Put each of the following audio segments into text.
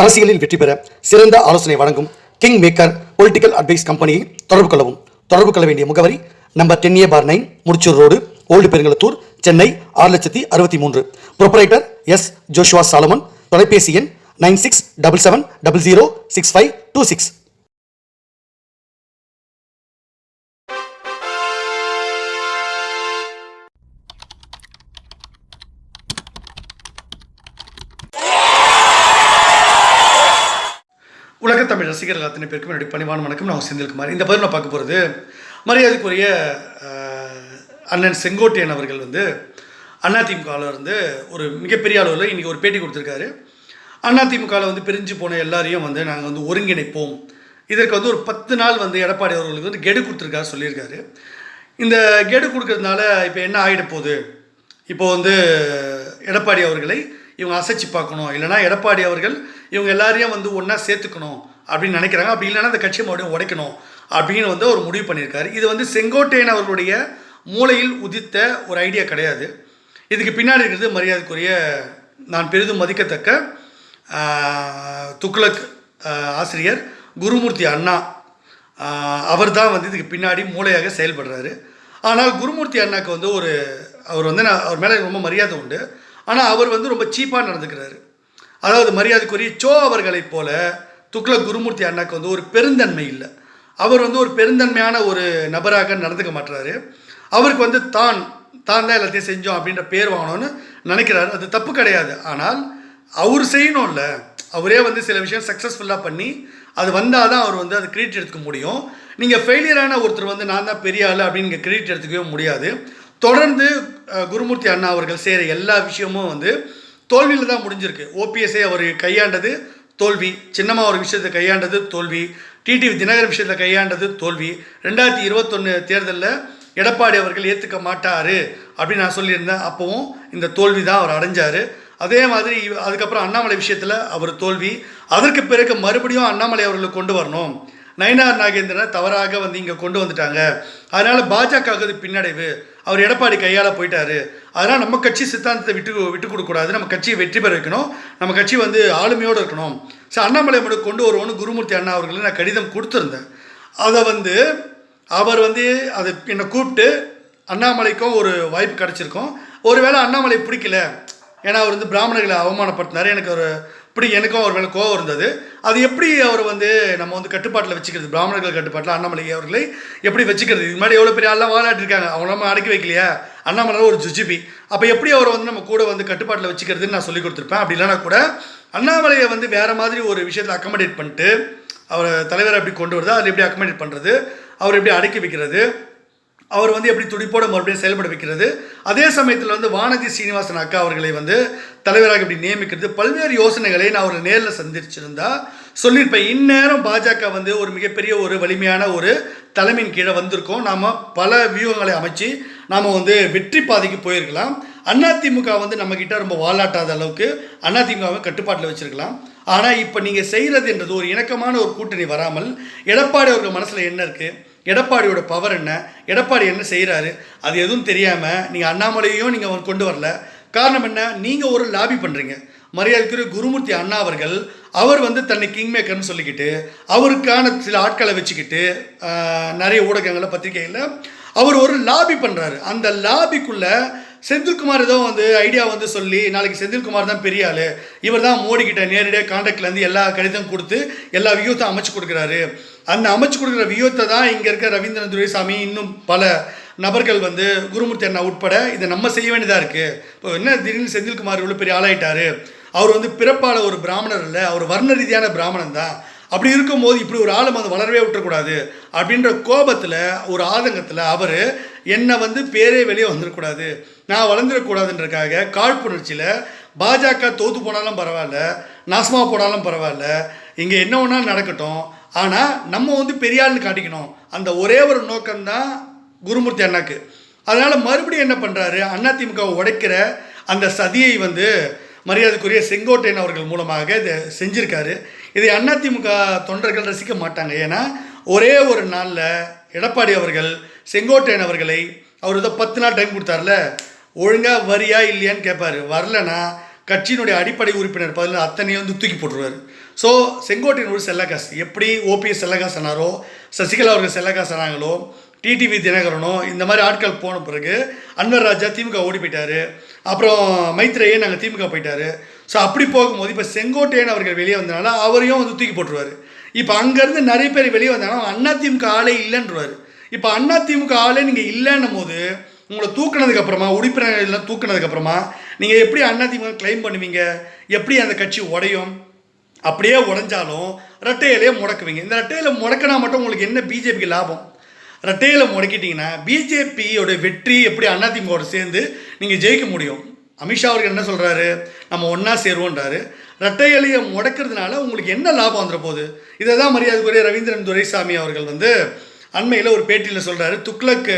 அரசியலில் வெற்றி பெற சிறந்த ஆலோசனை வழங்கும் கிங் மேக்கர் பொலிட்டிக்கல் அட்வைஸ் கம்பெனியை தொடர்பு கொள்ளவும். தொடர்பு கொள்ள வேண்டிய முகவரி number 10A/9 Mudichur road, old Perungalathur, Chennai 6,63,000. Proprietor S. Joshua Solomon. தொலைபேசி எண் 9677006526. உலக தமிழ் ரசிகர்கள் அத்தனை பேருக்கும் என்னுடைய பணிவான வணக்கம். நான் செந்தில்குமார். இந்த பதில் நான் பார்க்க போகிறது மரியாதைக்குரிய அண்ணன் செங்கோட்டையன் அவர்கள் அதிமுகவில் ஒரு மிகப்பெரிய அளவில் இன்றைக்கி ஒரு பேட்டி கொடுத்துருக்காரு. அதிமுகவில் பிரிஞ்சு போன எல்லாரையும் நாங்கள் ஒருங்கிணைப்போம். இதற்கு ஒரு 10 நாள் எடப்பாடி அவர்களுக்கு கெடு கொடுத்துருக்காரு சொல்லியிருக்காரு. இந்த கெடு கொடுக்கறதுனால இப்போ என்ன ஆகிட போகுது, இப்போது எடப்பாடி அவர்களை இவங்க அசைச்சு பார்க்கணும், இல்லைனா எடப்பாடி அவர்கள் இவங்க எல்லாரையும் ஒன்றா சேர்த்துக்கணும் அப்படின்னு நினைக்கிறாங்க. அப்படி இல்லைனா அந்த கட்சியை மறுபடியும் உடைக்கணும் அப்படின்னு ஒரு முடிவு பண்ணியிருக்காரு. இது செங்கோட்டையன் அவர்களுடைய மூளையில் உதித்த ஒரு ஐடியா கிடையாது. இதுக்கு பின்னாடி இருக்கிறது மரியாதைக்குரிய நான் பெரிதும் மதிக்கத்தக்க துக்ளக் ஆசிரியர் குருமூர்த்தி அண்ணா. அவர் தான் இதுக்கு பின்னாடி மூளையாக செயல்படுறாரு. ஆனால் குருமூர்த்தி அண்ணாக்கு அவர் அவர் மேலே ரொம்ப மரியாதை உண்டு. ஆனால் அவர் ரொம்ப சீப்பாக நடந்துக்கிறாரு. அதாவது மரியாதைக்குரிய சோ அவர்களைப் போல துக்ளக் குருமூர்த்தி அண்ணாக்கு ஒரு பெருந்தன்மை இல்லை. அவர் ஒரு பெருந்தன்மையான ஒரு நபராக நடந்துக்க மாட்டுறாரு. அவருக்கு தான் எல்லாத்தையும் செஞ்சோம் அப்படின்ற பேர் வாங்கணும்னு நினைக்கிறாரு. அது தப்பு கிடையாது. ஆனால் அவர் செய்யணும்ல, அவரே சில விஷயம் சக்ஸஸ்ஃபுல்லாக பண்ணி அது வந்தால் தான் அவர் அது கிரெடிட் எடுத்துக்க முடியும். நீங்கள் ஃபெயிலியரான ஒருத்தர் நான் தான் பெரிய ஆள் அப்படின்னு நீங்கள் கிரெடிட் எடுத்துக்கவே முடியாது. தொடர்ந்து குருமூர்த்தி அண்ணா அவர்கள் செய்கிற எல்லா விஷயமும் தோல்வியில் தான் முடிஞ்சிருக்கு. ஓபிஎஸ்ஐ அவர் கையாண்டது தோல்வி, சின்னம்மா ஒரு விஷயத்தை கையாண்டது தோல்வி, டிடிவி தினகரன் விஷயத்தில் கையாண்டது தோல்வி. 2021 தேர்தலில் எடப்பாடி அவர்கள் ஏற்றுக்க மாட்டார் அப்படின்னு நான் சொல்லியிருந்தேன். அப்போவும் இந்த தோல்வி தான் அவர் அடைஞ்சார். அதே மாதிரி அதுக்கப்புறம் அண்ணாமலை விஷயத்தில் அவர் தோல்வி. அதற்கு பிறகு மறுபடியும் அண்ணாமலை அவர்களை கொண்டு வரணும், நயினார் நாகேந்திரனை தவறாக இங்கே கொண்டு வந்துட்டாங்க, அதனால் பாஜகவுக்கு பின்னடைவு, அவர் எடப்பாடி கையால் போயிட்டார், அதனால் நம்ம கட்சி சித்தாந்தத்தை விட்டு கொடுக்கக்கூடாது, நம்ம கட்சியை வெற்றி பெற வைக்கணும், நம்ம கட்சி ஆளுமையோடு இருக்கணும். ஸோ அண்ணாமலை மட்டும் கொண்டு வருவோன்னு குருமூர்த்தி அண்ணா அவர்களுக்கு நான் கடிதம் கொடுத்துருந்தேன். அதை அவர் அதை என்னை கூப்பிட்டு அண்ணாமலைக்கும் ஒரு வாய்ப்பு கிடச்சிருக்கோம். ஒருவேளை அண்ணாமலை பிடிக்கல, ஏன்னா அவர் பிராமணர்களை அவமானப்படுத்தினார், எனக்கும் அவர் மேலே கோவம் இருந்தது. அது எப்படி அவர் நம்ம கட்டுப்பாட்டில் வச்சுக்கிறது, பிராமணர்கள் கட்டுப்பாட்டில் அண்ணாமலை அவர்களை எப்படி வச்சுக்கிறது? இது மாதிரி எவ்வளோ பெரிய ஆள்லாம் வாழாட்டிருக்காங்க, அவங்க நம்ம அடக்கி வைக்கலையா? அண்ணாமலை ஒரு ஜுஜிபி. அப்போ எப்படி அவர் நம்ம கூட கட்டுப்பாட்டில் வச்சுக்கிறதுன்னு நான் சொல்லி கொடுத்துருப்பேன். அப்படி இல்லைனா கூட அண்ணாமலையை வேறு மாதிரி ஒரு விஷயத்தில் அக்கமடேட் பண்ணிட்டு அவரை தலைவரை எப்படி கொண்டு வருது, அதில் எப்படி அக்கமடேட் பண்ணுறது, அவர் எப்படி அடக்கி வைக்கிறது, அவர் எப்படி துடிப்போடு மறுபடியும் செயல்பட வைக்கிறது, அதே சமயத்தில் வானதி சீனிவாசன் அக்கா அவர்களை தலைவராக இப்படி நியமிக்கிறது, பல்வேறு யோசனைகளை நான் அவரை நேரில் சந்திச்சிருந்தா சொல்லியிருப்பேன். இந்நேரம் பாஜக ஒரு மிகப்பெரிய ஒரு வலிமையான ஒரு தலைமையின் கீழே வந்திருக்கோம். நாம் பல வியூகங்களை அமைச்சு நாம் வெற்றி பாதைக்கு போயிருக்கலாம். அதிமுக நம்மக்கிட்ட ரொம்ப வாலாட்டாத அளவுக்கு அதிமுகவை கட்டுப்பாட்டில் வச்சுருக்கலாம். ஆனால் இப்போ நீங்கள் செய்கிறதுன்றது ஒரு இணக்கமான ஒரு கூட்டணி வராமல் எடப்பாடி அவர்கள் மனசில் என்ன இருக்குது, எடப்பாடியோட பவர் என்ன, எடப்பாடி என்ன செய்கிறாரு, அது எதுவும் தெரியாமல் நீங்கள் அண்ணாமலையும் நீங்கள் கொண்டு வரல. காரணம் என்ன, நீங்கள் ஒரு லாபி பண்ணுறீங்க. மரியாதைக்குரிய குருமூர்த்தி அண்ணா அவர்கள் அவர் தன்னை கிங் மேக்கர்னு சொல்லிக்கிட்டு அவருக்கான சில ஆட்களை வச்சுக்கிட்டு நிறைய ஊடகங்களில் பத்திரிகைகளில் அவர் ஒரு லாபி பண்ணுறாரு. அந்த லாபிக்குள்ளே செந்தில்குமார் ஏதோ ஐடியா சொல்லி நாளைக்கு செந்தில்குமார் தான் பெரிய ஆள், இவர் தான் மோடிக்கிட்ட நேரடியாக கான்டாக்ட்லேருந்து எல்லா கடிதம் கொடுத்து எல்லா வியூத்தை அமைச்சு கொடுக்குறாரு. அந்த அமைச்சு கொடுக்குற வியூத்தை தான் இங்கே இருக்க ரவீந்திரன் துரைசாமி இன்னும் பல நபர்கள் குருமூர்த்தி அண்ணா உட்பட இதை நம்ம செய்ய வேண்டியதாக இருக்குது. இப்போ என்ன திடீர்னு செந்தில்குமார் இவ்வளோ பெரிய ஆளாயிட்டார், அவர் பிறப்பால் ஒரு பிராமணர் இல்லை, அவர் வர்ண ரீதியான பிராமணன் தான். அப்படி இருக்கும்போது இப்படி ஒரு ஆளும் வளரவே விட்டுறக்கூடாது அப்படின்ற கோபத்தில் ஒரு ஆதங்கத்தில் அவர் என்னை பேரே வெளியே வந்துடக்கூடாது, நான் வளர்ந்துடக்கூடாதுன்றக்காக காழ்ப்புணர்ச்சியில் பாஜக தோற்று போனாலும் பரவாயில்ல, நாசமாக போனாலும் பரவாயில்ல, இங்கே என்ன ஒன்றாலும் நடக்கட்டும், ஆனால் நம்ம பெரிய ஆள்னு காட்டிக்கணும், அந்த ஒரே ஒரு நோக்கம்தான் குருமூர்த்தி அண்ணாக்கு. அதனால் மறுபடியும் என்ன பண்ணுறாரு, அதிமுகவை உடைக்கிற அந்த சதியை மரியாதைக்குரிய செங்கோட்டையன் அவர்கள் மூலமாக இதை செஞ்சுருக்காரு. இதை அதிமுக தொண்டர்கள் ரசிக்க மாட்டாங்க. ஏன்னா ஒரே ஒரு நாளில் எடப்பாடி அவர்கள் செங்கோட்டையன் அவர்களை அவர் 10 நாள் டைம் கொடுத்தார்ல, ஒழுங்காக வரியா இல்லையான்னு கேட்பார். வரலனா கட்சியினுடைய அடிப்படை உறுப்பினர் பதில் அத்தனையும் வந்து தூக்கி போட்டுருவார். ஸோ செங்கோட்டையன் ஒரு செல்லக்காசு. எப்படி ஓபிஎஸ் செல்லக்காசு ஆனாரோ, சசிகலா அவர்கள் செல்லக்காசு ஆனாங்களோ, டிடிவி தினகரனோ இந்த மாதிரி ஆட்கள் போன பிறகு அன்வர் ராஜா திமுக ஓடி போயிட்டார். அப்புறம் மைத்ரேயன் நாங்கள் திமுக போயிட்டார். ஸோ அப்படி போகும்போது இப்போ செங்கோட்டையன் அவர்கள் வெளியே வந்தனால அவரையும் வந்து தூக்கி போட்டுருவார். இப்போ அங்கேருந்து நிறைய பேர் வெளியே வந்தாங்கன்னா அதிமுக ஆளே இல்லைன்றவார். இப்போ அதிமுக ஆளே நீங்கள் இல்லைன்னும் போது உங்களை தூக்கினதுக்கப்புறமா உறுப்பினர்கள்லாம் தூக்கினதுக்கப்புறமா நீங்கள் எப்படி அதிமுக கிளைம் பண்ணுவீங்க? எப்படி அந்த கட்சி உடையும்? அப்படியே உடைஞ்சாலும் ரெட்டையிலேயே முடக்குவீங்க. இந்த ரெட்டையில் முடக்கினா மட்டும் உங்களுக்கு என்ன பிஜேபிக்கு லாபம்? ரெட்டையில் முடக்கிட்டிங்கன்னா பிஜேபியோட வெற்றி எப்படி அதிமுகவோட சேர்ந்து நீங்கள் ஜெயிக்க முடியும்? அமித்ஷா அவர்கள் என்ன சொல்கிறாரு? நம்ம ஒன்றா சேருவோன்றாரு. ரெட்டையிலையை முடக்கிறதுனால உங்களுக்கு என்ன லாபம் வந்துட போகுது? இதை தான் மரியாதைக்குரிய ரவீந்திரன் துரைசாமி அவர்கள் வந்து அண்மையில் ஒரு பேட்டியில் சொல்கிறாரு. துக்ளக்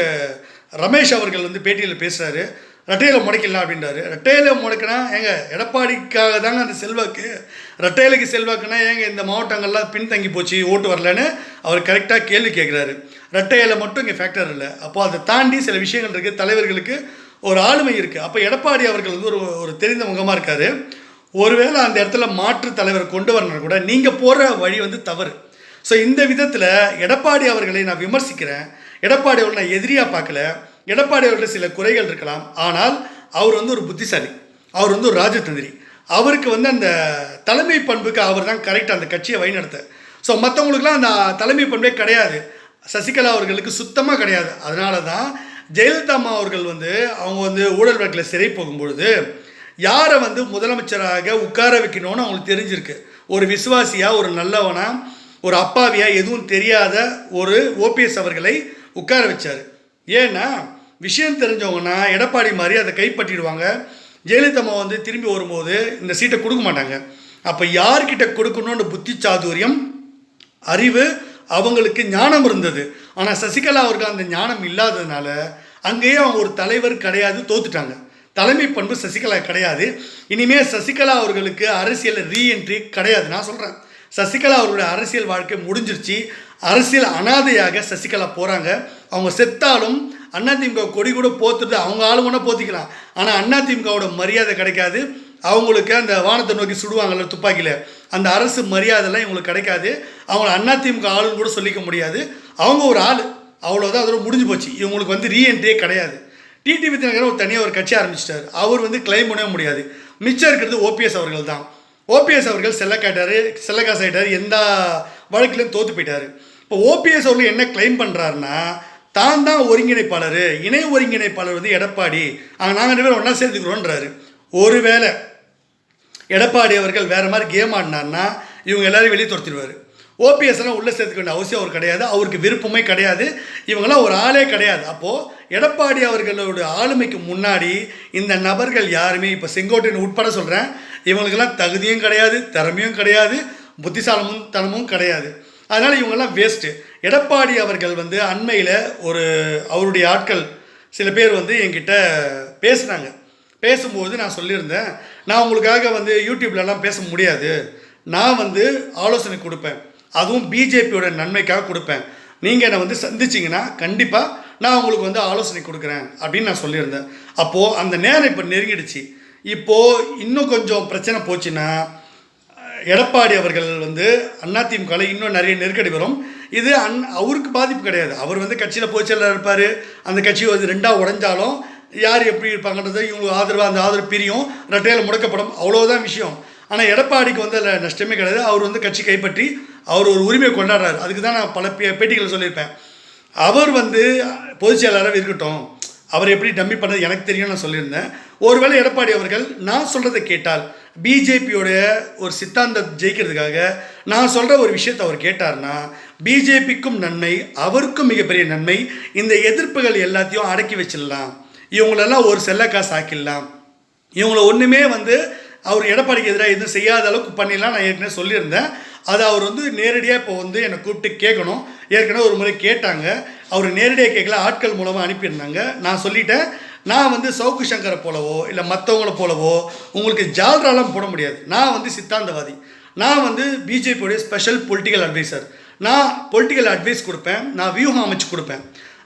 ரமேஷ் அவர்கள் வந்து பேட்டியில் பேசுகிறாரு, ரெட்டையில் முடைக்கலாம் அப்படின்றாரு. ரெட்டையில் முடக்கினா ஏங்க எடப்பாடிக்காக தாங்க அந்த செல்வாக்கு. ரெட்டையிலுக்கு செல்வாக்குன்னா ஏங்க இந்த மாவட்டங்கள்லாம் பின்தங்கி போச்சு, ஓட்டு வரலன்னு அவர் கரெக்டாக கேள்வி கேட்குறாரு. ரெட்டையில் மட்டும் இங்கே ஃபேக்டர் இல்லை. அப்போது அதை தாண்டி சில விஷயங்கள் இருக்குது, தலைவர்களுக்கு ஒரு ஆளுமை இருக்குது. அப்போ எடப்பாடி அவர்கள் வந்து ஒரு தெரிந்த முகமாக இருக்கார். ஒருவேளை அந்த இடத்துல மாற்று தலைவர் கொண்டு வரணும் கூட நீங்கள் போகிற வழி வந்து தவறு. ஸோ இந்த விதத்தில் எடப்பாடி அவர்களை நான் விமர்சிக்கிறேன். எடப்பாடி அவர்கள் நான் எதிரியாக பார்க்கல. எடப்பாடி அவர்கள் சில குறைகள் இருக்கலாம், ஆனால் அவர் வந்து ஒரு புத்திசாலி, அவர் வந்து ஒரு ராஜதந்திரி. அவருக்கு வந்து அந்த தலைமை பண்புக்கு அவர் தான் கரெக்டாக அந்த கட்சியை வழிநடத்த. ஸோ மற்றவங்களுக்குலாம் அந்த தலைமை பண்பே கிடையாது. சசிகலா அவர்களுக்கு சுத்தமாக கிடையாது. அதனால தான் ஜெயலலிதா அம்மா அவர்கள் வந்து அவங்க வந்து ஊழல் வழக்கில் சிறை போகும்பொழுது யாரை வந்து முதலமைச்சராக உட்கார வைக்கணும்னு அவங்களுக்கு தெரிஞ்சிருக்கு. ஒரு விசுவாசியாக, ஒரு நல்லவனாக, ஒரு அப்பாவியாக, எதுவும் தெரியாத ஒரு ஓபிஎஸ் அவர்களை உட்கார வச்சார். ஏன்னா விஷயம் தெரிஞ்சவங்கன்னா எடப்பாடி மாதிரி அதை கைப்பற்றிடுவாங்க. ஜெயலலிதா அம்மா வந்து திரும்பி வரும்போது இந்த சீட்டை கொடுக்க மாட்டாங்க. அப்போ யார்கிட்ட கொடுக்கணும்னு புத்தி சாதுரியம், அறிவு, அவங்களுக்கு ஞானம் இருந்தது. ஆனால் சசிகலா அவர்கள் அந்த ஞானம் இல்லாததுனால அங்கேயே அவங்க ஒரு தலைவர் கிடையாது, தோத்துட்டாங்க. தலைமை பண்பு சசிகலா கிடையாது. இனிமேல் சசிகலா அவர்களுக்கு அரசியல் ரீஎன்ட்ரி கிடையாது. நான் சொல்கிறேன், சசிகலா அவர்களுடைய அரசியல் வாழ்க்கை முடிஞ்சிருச்சு. அரசியல் அனாதையாக சசிகலா போகிறாங்க. அவங்க செத்தாலும் அதிமுக கொடி கூட போத்துட்டு அவங்க ஆளுங்கன்னா போத்திக்கலாம். ஆனால் அதிமுகவோட மரியாதை கிடைக்காது. அவங்களுக்கு அந்த வானத்தை நோக்கி சுடுவாங்கள்ல துப்பாக்கியில், அந்த அரசு மரியாதைலாம் இவங்களுக்கு கிடைக்காது. அவங்கள அதிமுக ஆளுன்னு கூட சொல்லிக்க முடியாது. அவங்க ஒரு ஆள், அவ்வளோதான், அதோட முடிஞ்சு போச்சு. இவங்களுக்கு வந்து ரீஎன்ட்ரியே கிடையாது. டிடிவி தினகரன் ஒரு தனியாக ஒரு கட்சி ஆரம்பிச்சிட்டார். அவர் வந்து கிளைம் பண்ணவே முடியாது. மிச்சம் இருக்கிறது ஓபிஎஸ் அவர்கள் தான். ஓபிஎஸ் அவர்கள் செல்லக்காசு ஆகிட்டார், எந்த வழக்கிலையும் தோற்று போயிட்டார். இப்போ ஓபிஎஸ் அவர்கள் என்ன கிளைம் பண்ணுறாருன்னா, தான் ஒருங்கிணைப்பாளர், இணை ஒருங்கிணைப்பாளர் வந்து எடப்பாடி, நாங்கள் 2 பேரும் ஒன்றா சேர்த்துக்கிறோன்றாரு. ஒருவேளை எடப்பாடி அவர்கள் வேறு மாதிரி கேம் ஆடினார்னா இவங்க எல்லாரையும் வெளியே துரத்திடுவார். ஓபிஎஸ்லாம் உள்ளே சேர்த்துக்க வேண்டிய அவசியம் அவர் கிடையாது. அவருக்கு விருப்பமே கிடையாது. இவங்களாம் ஒரு ஆளே கிடையாது. அப்போது எடப்பாடி அவர்களோட ஆளுமைக்கு முன்னாடி இந்த நபர்கள் யாருமே, இப்போ செங்கோட்டையன் உட்பட சொல்கிறேன், இவங்களுக்கெல்லாம் தகுதியும் கிடையாது, திறமையும் கிடையாது, புத்திசாலமும் கிடையாது. அதனால் இவங்கெல்லாம் வேஸ்ட்டு. எடப்பாடி அவர்கள் வந்து அண்மையில் அவருடைய ஆட்கள் சில பேர் வந்து என்கிட்ட பேசுனாங்க. பேசும்போது நான் சொல்லியிருந்தேன், நான் உங்களுக்காக வந்து யூடியூப்லலாம் பேச முடியாது, நான் வந்து ஆலோசனை கொடுப்பேன், அதுவும் பிஜேபியோட நன்மைக்காக கொடுப்பேன். நீங்கள் என்னை வந்து சந்திச்சிங்கன்னா கண்டிப்பாக நான் உங்களுக்கு வந்து ஆலோசனை கொடுக்குறேன் அப்படின்னு நான் சொல்லியிருந்தேன். அப்போது அந்த நேரம் இப்போ நெருங்கிடுச்சு. இப்போது இன்னும் கொஞ்சம் பிரச்சனை போச்சுன்னா எடப்பாடி அவர்கள் வந்து அதிமுகவில் இன்னும் நிறைய நெருக்கடி வரும். இது அவருக்கு பாதிப்பு கிடையாது. அவர் வந்து கட்சியில் பொதுச்செயலாளர் இருப்பார். அந்த கட்சி வந்து 2ஆக உடைஞ்சாலும் யார் எப்படி இருப்பாங்கன்றது இவங்களுக்கு ஆதரவாக, அந்த ஆதரவு பிரியும், ரெட்டையில் முடக்கப்படும், அவ்வளோதான் விஷயம். ஆனால் எடப்பாடிக்கு வந்து அதில் நஷ்டமே கிடையாது. அவர் வந்து கட்சி கைப்பற்றி அவர் ஒரு உரிமையை கொண்டாடுறாரு. அதுக்கு தான் நான் பல பேட்டிகளை சொல்லியிருப்பேன். அவர் வந்து பொதுச் செயலாளராக இருக்கட்டும், அவர் எப்படி டம்மி பண்ணது எனக்கு தெரியும் நான் சொல்லியிருந்தேன். ஒருவேளை எடப்பாடி அவர்கள் நான் சொல்கிறத கேட்டால், பிஜேபியோடைய ஒரு சித்தாந்தம் ஜெயிக்கிறதுக்காக நான் சொல்கிற ஒரு விஷயத்தை அவர் கேட்டார்னா பிஜேபிக்கும் நன்மை, அவருக்கும் மிகப்பெரிய நன்மை. இந்த எதிர்ப்புகள் எல்லாத்தையும் அடக்கி வச்சிடலாம், இவங்களெல்லாம் ஒரு செல்ல காசு ஆக்கிடலாம், இவங்கள ஒன்றுமே வந்து அவர் எடப்பாடிக்கு எதிராக எதுவும் செய்யாத அளவுக்கு பண்ணிடலாம். நான் ஏற்கனவே சொல்லியிருந்தேன். அதை அவர் வந்து நேரடியாக இப்போ வந்து என்னை கூப்பிட்டு கேட்கணும். ஏற்கனவே ஒரு முறை கேட்டாங்க, அவர் நேரடியாக கேட்கல, ஆட்கள் மூலமாக அனுப்பியிருந்தாங்க. நான் சொல்லிட்டேன், நான் வந்து சவுக்கு சங்கரை போலவோ இல்லை மற்றவங்கள போலவோ உங்களுக்கு ஜால்ராலாம் போட முடியாது. நான் வந்து சித்தாந்தவாதி, நான் வந்து பிஜேபியோடைய ஸ்பெஷல் பொலிட்டிக்கல் அட்வைசர். நான் பொலிட்டிக்கல் அட்வைஸ் கொடுப்பேன், நான் வியூகம் அமைச்சு கொடுப்பேன்,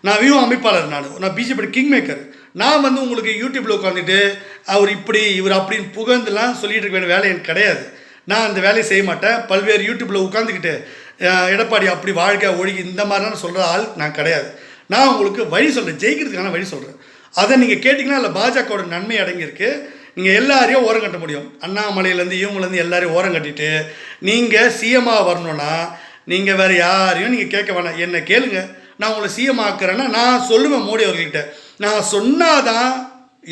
நான் வியூகம் அமைப்பாளர், நான் பிஜேபியோட கிங் மேக்கர். நான் வந்து உங்களுக்கு யூடியூப்பில் உட்காந்துட்டு அவர் இப்படி இவர் அப்படின்னு புகழ்ந்துலாம் சொல்லிட்டு இருக்க வேண்டிய வேலை எனக்கு கிடையாது. நான் அந்த வேலையை செய்ய மாட்டேன். பல்வேறு யூடியூப்பில் உட்காந்துக்கிட்டு எடப்பாடி அப்படி வாழ்க்கை ஒழுகி இந்த மாதிரிலாம் சொல்கிற ஆள் நான் கிடையாது. நான் உங்களுக்கு வழி சொல்கிறேன், ஜெயிக்கிறதுக்கான வழி சொல்கிறேன். அதை நீங்கள் கேட்டிங்கன்னா அதில் பாஜகவோட நன்மை அடங்கியிருக்கு. நீங்கள் எல்லாரையும் ஓரம் கட்ட முடியும். அண்ணாமலையிலேருந்து இவங்கலேருந்து எல்லாரையும் ஓரம் கட்டிட்டு நீங்கள் சிஎம்மாக வரணுன்னா நீங்கள் வேறு யாரையும் நீங்கள் கேட்க வேணாம், என்னை கேளுங்க. நான் உங்களை சிஎம் ஆக்குறேன்னா நான் சொல்லுவேன் மோடி அவர்கள்கிட்ட. நான் சொன்னாதான்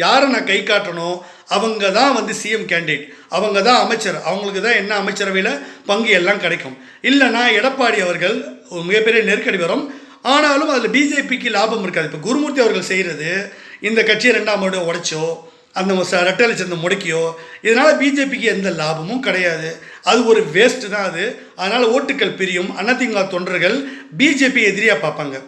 யாரை நான் கை காட்டணும், அவங்க தான் வந்து சிஎம் கேண்டிடேட், அவங்க தான் அமைச்சர், அவங்களுக்கு தான் என்ன அமைச்சரவையில் பங்கு எல்லாம் கிடைக்கும். இல்லைனா எடப்பாடி அவர்கள் ஒரு மிகப்பெரிய நெருக்கடி வரும். ஆனாலும் அதில் பிஜேபிக்கு லாபம் இருக்காது. இப்போ குருமூர்த்தி அவர்கள் செய்கிறது இந்த கட்சியை 2ஆம் ஆண்டு உடைச்சோ அந்த ரெட்டை லட்சத்தை முடக்கியோ இதனால் பிஜேபிக்கு எந்த லாபமும் கிடையாது. அது ஒரு வேஸ்ட்டு தான் அது. அதனால் ஓட்டுக்கள் பிரியும். அதிமுக தொண்டர்கள் பிஜேபி எதிரியாக பார்ப்பாங்க.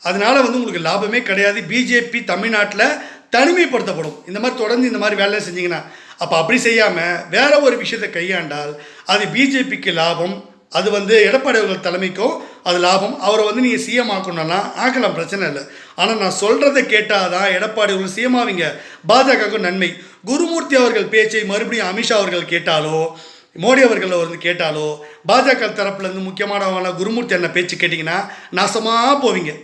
அதனால் வந்து உங்களுக்கு லாபமே கிடையாது. பிஜேபி தமிழ்நாட்டில் தனிமைப்படுத்தப்படும். இந்த மாதிரி தொடர்ந்து இந்த மாதிரி வேலையை செஞ்சிங்கன்னா. அப்போ அப்படி செய்யாமல் வேற ஒரு விஷயத்தை கையாண்டால் அது பிஜேபிக்கு லாபம். அது வந்து எடப்பாடி அவர்கள் தலைமைக்கும் அது லாபம். அவரை வந்து நீங்கள் சிஎம் ஆக்கணும்னா ஆக்கலாம், பிரச்சனை இல்லை. ஆனால் நான் சொல்கிறத கேட்டால் தான் எடப்பாடி அவர்கள் சிஎம் ஆவீங்க, பாஜகவுக்கு நன்மை. குருமூர்த்தி அவர்கள் பேச்சை மறுபடியும் அமித்ஷா அவர்கள் கேட்டாலோ மோடி அவர்கள் வந்து கேட்டாலோ பாஜக தரப்புலேருந்து முக்கியமானவங்களாம் குருமூர்த்தி அண்ணன் பேச்சு கேட்டிங்கன்னா நாசமாக போவீங்க.